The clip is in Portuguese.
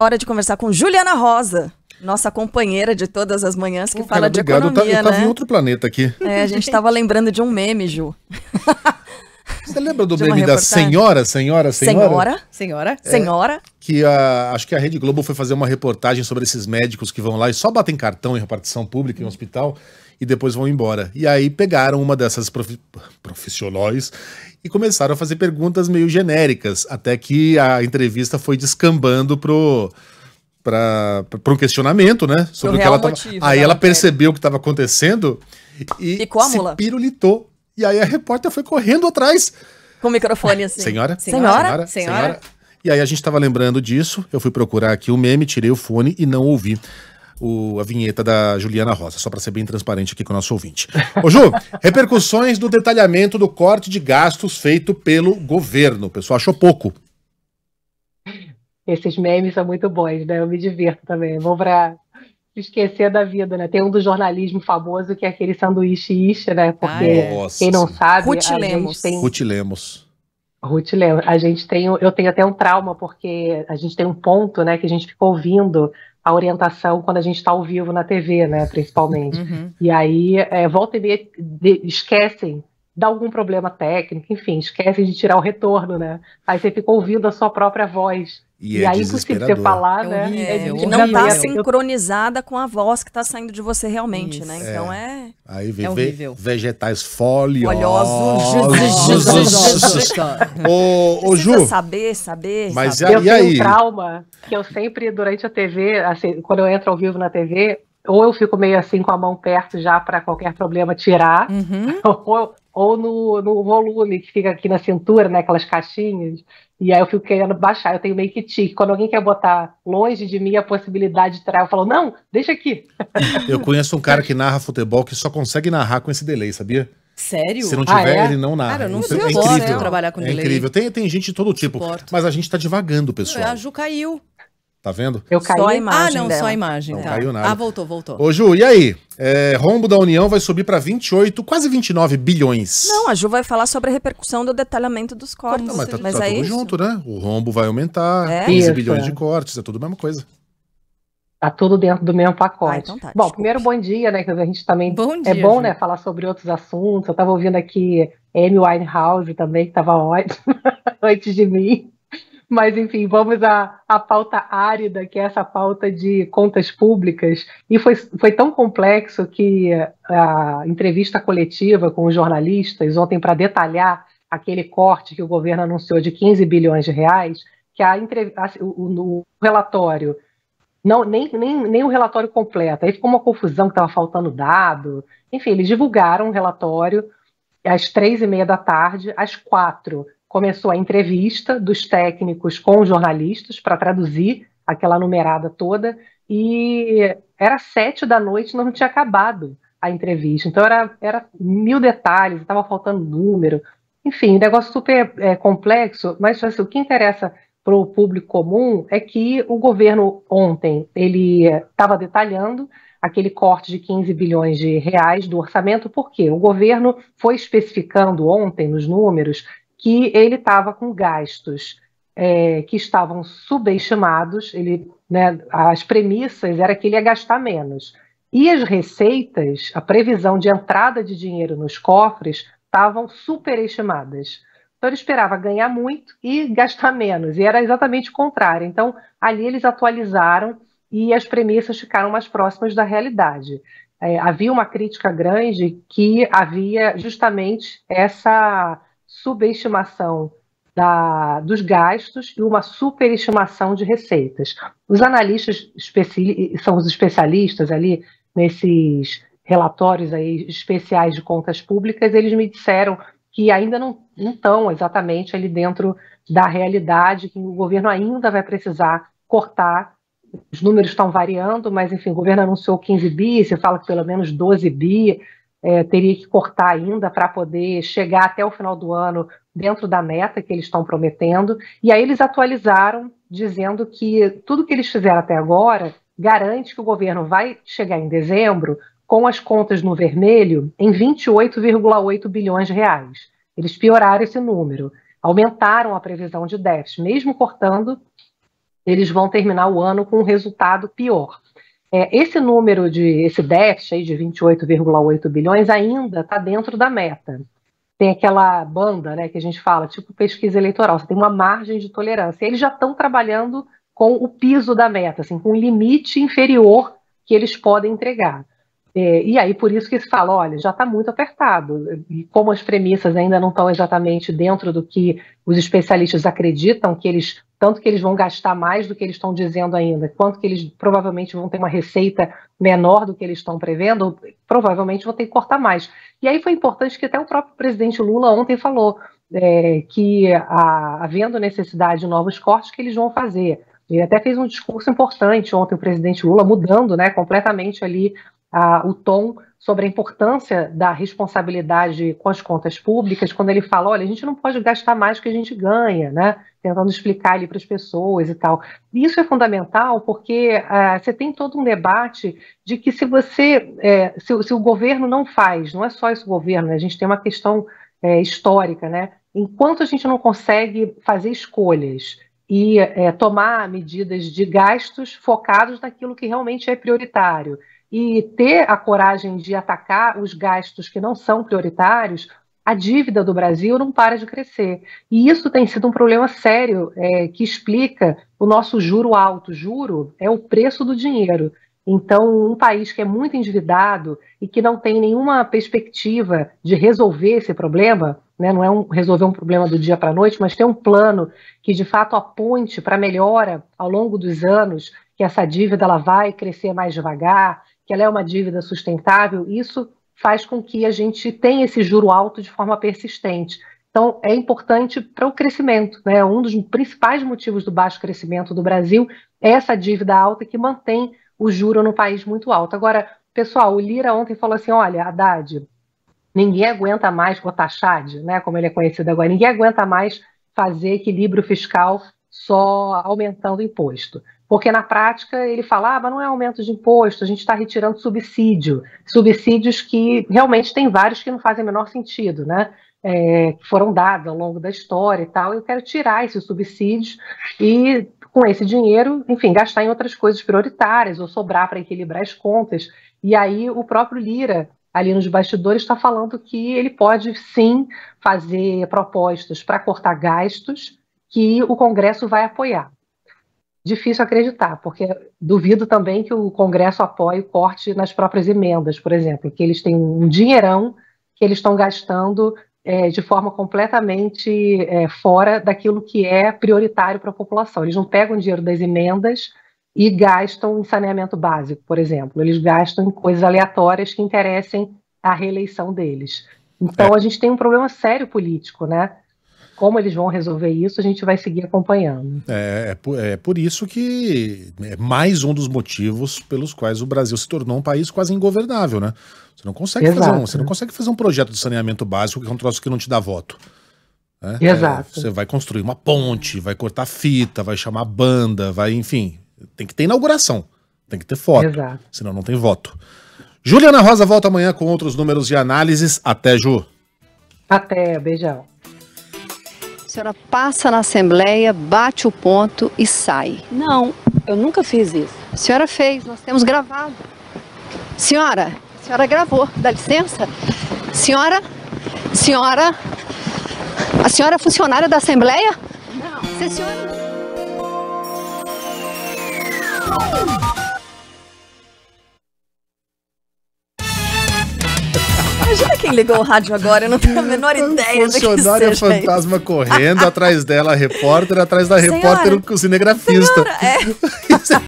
Hora de conversar com Juliana Rosa, nossa companheira de todas as manhãs, que fala de economia, eu tava em outro planeta aqui. A gente tava lembrando de um meme, Ju. Você lembra do meme da senhora? Que acho que a Rede Globo foi fazer uma reportagem sobre esses médicos que vão lá e só batem cartão em repartição pública em um hospital e depois vão embora. E aí pegaram uma dessas profissionais e começaram a fazer perguntas meio genéricas, até que a entrevista foi descambando para um questionamento, né? Sobre o que ela tava... Aí ela percebeu o que estava acontecendo e se pirulitou. E aí a repórter foi correndo atrás. Com o microfone assim. Senhora. E aí a gente estava lembrando disso, eu fui procurar aqui o meme, tirei o fone e não ouvi a vinheta da Juliana Rosa, só para ser bem transparente aqui com o nosso ouvinte. Ô Ju, repercussões do detalhamento do corte de gastos feito pelo governo. O pessoal achou pouco. Esses memes são muito bons, né? Eu me divirto também. Vou para esquecer da vida, né? Tem um do jornalismo famoso que é aquele sanduíche isha, né? Porque quem não sabe... Ruth Lemos. Eu tenho até um trauma, porque a gente tem um ponto, né, que a gente fica ouvindo a orientação quando a gente está ao vivo na TV, né, principalmente. E aí, volta e meia, esquecem, dá algum problema técnico, enfim, esquecem de tirar o retorno, né? Aí você fica ouvindo a sua própria voz. E aí, impossível você falar, né? Que não está sincronizada com a voz que está saindo de você realmente, né? Então Aí vegetais folhosos. Ô, Ju. Saber. Mas eu tenho um trauma que eu sempre, durante a TV, assim, quando eu entro ao vivo na TV, ou eu fico meio assim com a mão perto já para qualquer problema tirar, ou no volume que fica aqui na cintura, né? Aquelas caixinhas. E aí eu fico querendo baixar, eu tenho meio que tique. Quando alguém quer botar longe de mim a possibilidade de tirar, eu falo, não, deixa aqui. Eu conheço um cara que narra futebol que só consegue narrar com esse delay, sabia? Sério? Se não tiver, ele não narra. Cara, eu não é incrível trabalhar com delay. É incrível. Tem gente de todo tipo, mas a gente tá devagando, pessoal. A Ju caiu. Tá vendo? Eu caí. Só a imagem dela. Só a imagem. Não caiu nada. Voltou. Ô Ju, e aí? Rombo da União vai subir para 28, quase 29 bilhões. Não, a Ju vai falar sobre a repercussão do detalhamento dos cortes. Não, mas tá é tudo isso? junto, né? O rombo vai aumentar, 15 bilhões de cortes, é tudo a mesma coisa. Tá tudo dentro do mesmo pacote. Então tá, bom, primeiro, bom dia, né? Que a gente também... Bom dia, é bom, Ju. né? Falar sobre outros assuntos. Eu tava ouvindo aqui Amy Winehouse também, que tava ótimo antes de mim. Mas, enfim, vamos à pauta árida, que é essa pauta de contas públicas. E foi tão complexo que a entrevista coletiva com os jornalistas ontem, para detalhar aquele corte que o governo anunciou de 15 bilhões de reais, que o relatório, nem o relatório completo, aí ficou uma confusão que estava faltando dado. Enfim, eles divulgaram um relatório às 3h30 da tarde, às 4h começou a entrevista dos técnicos com os jornalistas para traduzir aquela numerada toda, e era 7 da noite, não tinha acabado a entrevista. Então era 1000 detalhes, estava faltando número. Enfim, um negócio super complexo, mas assim, o que interessa para o público comum é que o governo ontem ele estava detalhando aquele corte de 15 bilhões de reais do orçamento, porque o governo foi especificando ontem nos números que ele estava com gastos que estavam subestimados, as premissas era que ele ia gastar menos. E as receitas, a previsão de entrada de dinheiro nos cofres, estavam superestimadas. Então ele esperava ganhar muito e gastar menos, e era exatamente o contrário. Então ali eles atualizaram e as premissas ficaram mais próximas da realidade. Havia uma crítica grande que havia justamente essa subestimação dos gastos e uma superestimação de receitas. Os analistas são os especialistas ali nesses relatórios aí especiais de contas públicas, eles me disseram que ainda não estão exatamente ali dentro da realidade, que o governo ainda vai precisar cortar. Os números estão variando, mas enfim, o governo anunciou 15 bi, se fala que pelo menos 12 bi, teria que cortar ainda para poder chegar até o final do ano dentro da meta que eles estão prometendo. E aí eles atualizaram, dizendo que tudo que eles fizeram até agora garante que o governo vai chegar em dezembro com as contas no vermelho em 28,8 bilhões de reais. Eles pioraram esse número, aumentaram a previsão de déficit, mesmo cortando eles vão terminar o ano com um resultado pior. Esse número esse déficit aí de 28,8 bilhões ainda está dentro da meta. Tem aquela banda, né, que a gente fala, tipo pesquisa eleitoral, você tem uma margem de tolerância. Eles já estão trabalhando com o piso da meta, assim, com o limite inferior que eles podem entregar. E aí, por isso que se fala, olha, já está muito apertado. E como as premissas ainda não estão exatamente dentro do que os especialistas acreditam, tanto que eles vão gastar mais do que eles estão dizendo ainda, quanto que eles provavelmente vão ter uma receita menor do que eles estão prevendo, ou provavelmente vão ter que cortar mais. E aí foi importante que até o próprio presidente Lula ontem falou que, havendo necessidade de novos cortes, que eles vão fazer. Ele até fez um discurso importante ontem, o presidente Lula, mudando, né, completamente ali o tom sobre a importância da responsabilidade com as contas públicas, quando ele fala, olha, a gente não pode gastar mais do que a gente ganha, né? Tentando explicar ali para as pessoas e tal. E isso é fundamental porque você tem todo um debate de que se o governo não faz, não é só esse governo, né? A gente tem uma questão histórica, né? Enquanto a gente não consegue fazer escolhas e tomar medidas de gastos focados naquilo que realmente é prioritário, e ter a coragem de atacar os gastos que não são prioritários, a dívida do Brasil não para de crescer. E isso tem sido um problema sério que explica o nosso juro alto. Juro é o preço do dinheiro. Então, um país que é muito endividado e que não tem nenhuma perspectiva de resolver esse problema, né, não é resolver um problema do dia para a noite, mas ter um plano que de fato aponte para melhora ao longo dos anos, que essa dívida ela vai crescer mais devagar, que ela é uma dívida sustentável, isso faz com que a gente tenha esse juro alto de forma persistente. Então, é importante para o crescimento, né? Um dos principais motivos do baixo crescimento do Brasil é essa dívida alta que mantém o juro no país muito alto. Agora, pessoal, o Lira ontem falou assim, olha, Haddad, ninguém aguenta mais, o Tachad, né, como ele é conhecido agora, ninguém aguenta mais fazer equilíbrio fiscal só aumentando o imposto. Porque na prática ele fala, mas não é aumento de imposto, a gente está retirando subsídios que realmente tem vários que não fazem o menor sentido, né? Que foram dados ao longo da história e tal, eu quero tirar esses subsídios e com esse dinheiro, enfim, gastar em outras coisas prioritárias ou sobrar para equilibrar as contas. E aí o próprio Lira, ali nos bastidores, está falando que ele pode sim fazer propostas para cortar gastos que o Congresso vai apoiar. Difícil acreditar, porque duvido também que o Congresso apoie o corte nas próprias emendas, por exemplo, que eles têm um dinheirão que eles estão gastando de forma completamente fora daquilo que é prioritário para a população. Eles não pegam dinheiro das emendas e gastam em saneamento básico, por exemplo. Eles gastam em coisas aleatórias que interessem a reeleição deles. Então a gente tem um problema sério político, né? Como eles vão resolver isso, a gente vai seguir acompanhando. É por isso que é mais um dos motivos pelos quais o Brasil se tornou um país quase ingovernável, né? Você não consegue fazer um projeto de saneamento básico que é um troço que não te dá voto. Né? Exato. Você vai construir uma ponte, vai cortar fita, vai chamar banda, enfim, tem que ter inauguração, tem que ter foto, Exato. Senão não tem voto. Juliana Rosa volta amanhã com outros números e análises. Até, Ju. Até, beijão. A senhora passa na Assembleia, bate o ponto e sai. Não, eu nunca fiz isso. A senhora fez, nós temos gravado. Senhora, a senhora gravou, dá licença? Senhora, a senhora é funcionária da Assembleia? Não. Senhora... Imagina quem ligou o rádio agora, eu não tenho a menor ideia do que Funcionária seja fantasma correndo, atrás dela a repórter, atrás da Senhora, repórter o cinegrafista. Senhora,